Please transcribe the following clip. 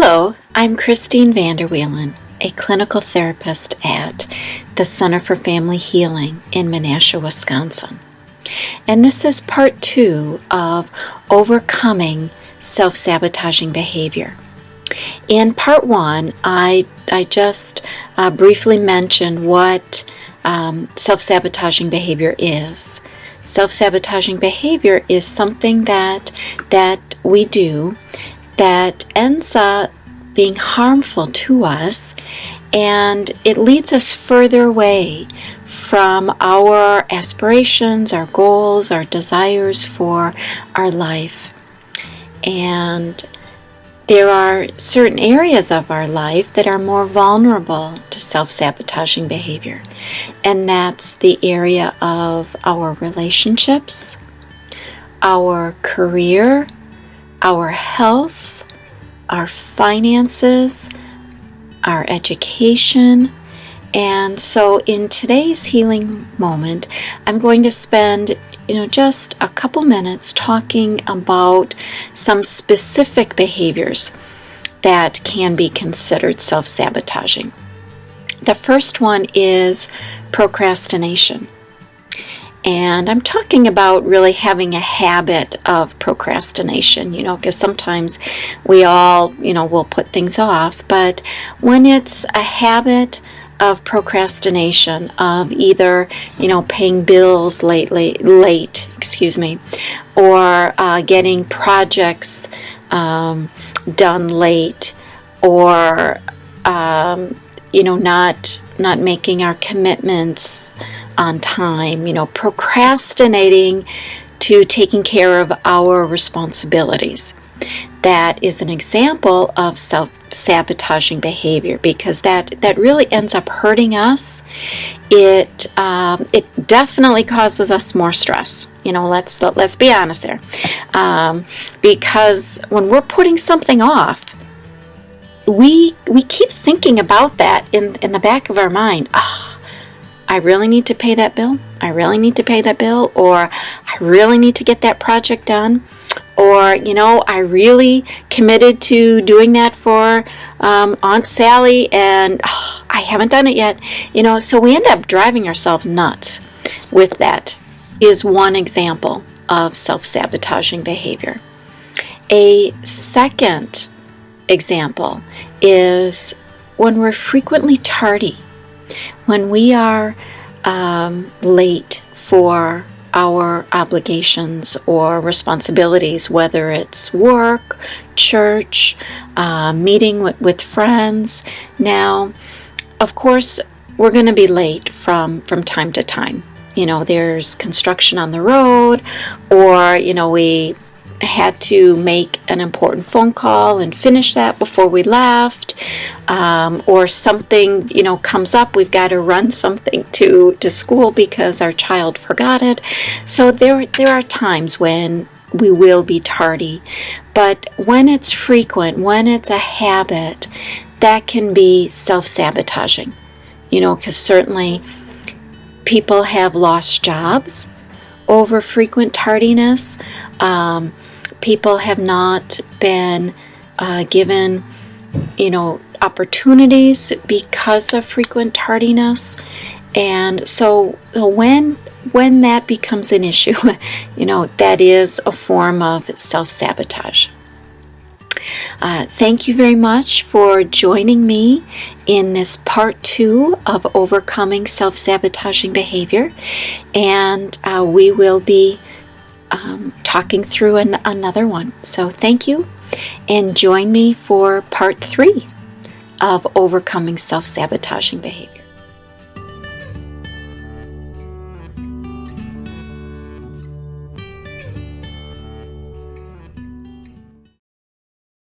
Hello, I'm Christine Vanderwielen, a clinical therapist at the Center for Family Healing in Menasha, Wisconsin. And this is part 2 of overcoming self-sabotaging behavior. In part 1, I just briefly mentioned what self-sabotaging behavior is. Self-sabotaging behavior is something that we do that ends up being harmful to us, and it leads us further away from our aspirations, our goals, our desires for our life. And there are certain areas of our life that are more vulnerable to self-sabotaging behavior, and that's the area of our relationships, our career, our health, our finances, our education. And so in today's healing moment, I'm going to spend just a couple minutes talking about some specific behaviors that can be considered self-sabotaging. The first one is procrastination. And I'm talking about really having a habit of procrastination, because sometimes we all, will put things off. But when it's a habit of procrastination, of either, paying bills late, or getting projects done late, or, not making our commitments on time, procrastinating to taking care of our responsibilities. That is an example of self-sabotaging behavior, because that really ends up hurting us. It definitely causes us more stress. Let's be honest there, because when we're putting something off, we keep thinking about that in the back of our mind. I really need to pay that bill. I really need to pay that bill. Or I really need to get that project done. Or, I really committed to doing that for Aunt Sally, and I haven't done it yet. So we end up driving ourselves nuts with that. Is one example of self-sabotaging behavior. A second example is when we're frequently tardy. When we are late for our obligations or responsibilities, whether it's work, church, meeting with friends. Now, of course, we're going to be late from time to time. There's construction on the road, or, we had to make an important phone call and finish that before we left, or something comes up, we've got to run something to school because our child forgot it. So there are times when we will be tardy, but when it's frequent, when it's a habit, that can be self-sabotaging, because certainly people have lost jobs over frequent tardiness. People have not been given, opportunities because of frequent tardiness. And so when that becomes an issue, that is a form of self-sabotage. Thank you very much for joining me in this part 2 of overcoming self-sabotaging behavior. And we will be talking through another one. So thank you, and join me for part 3 of overcoming self-sabotaging behavior.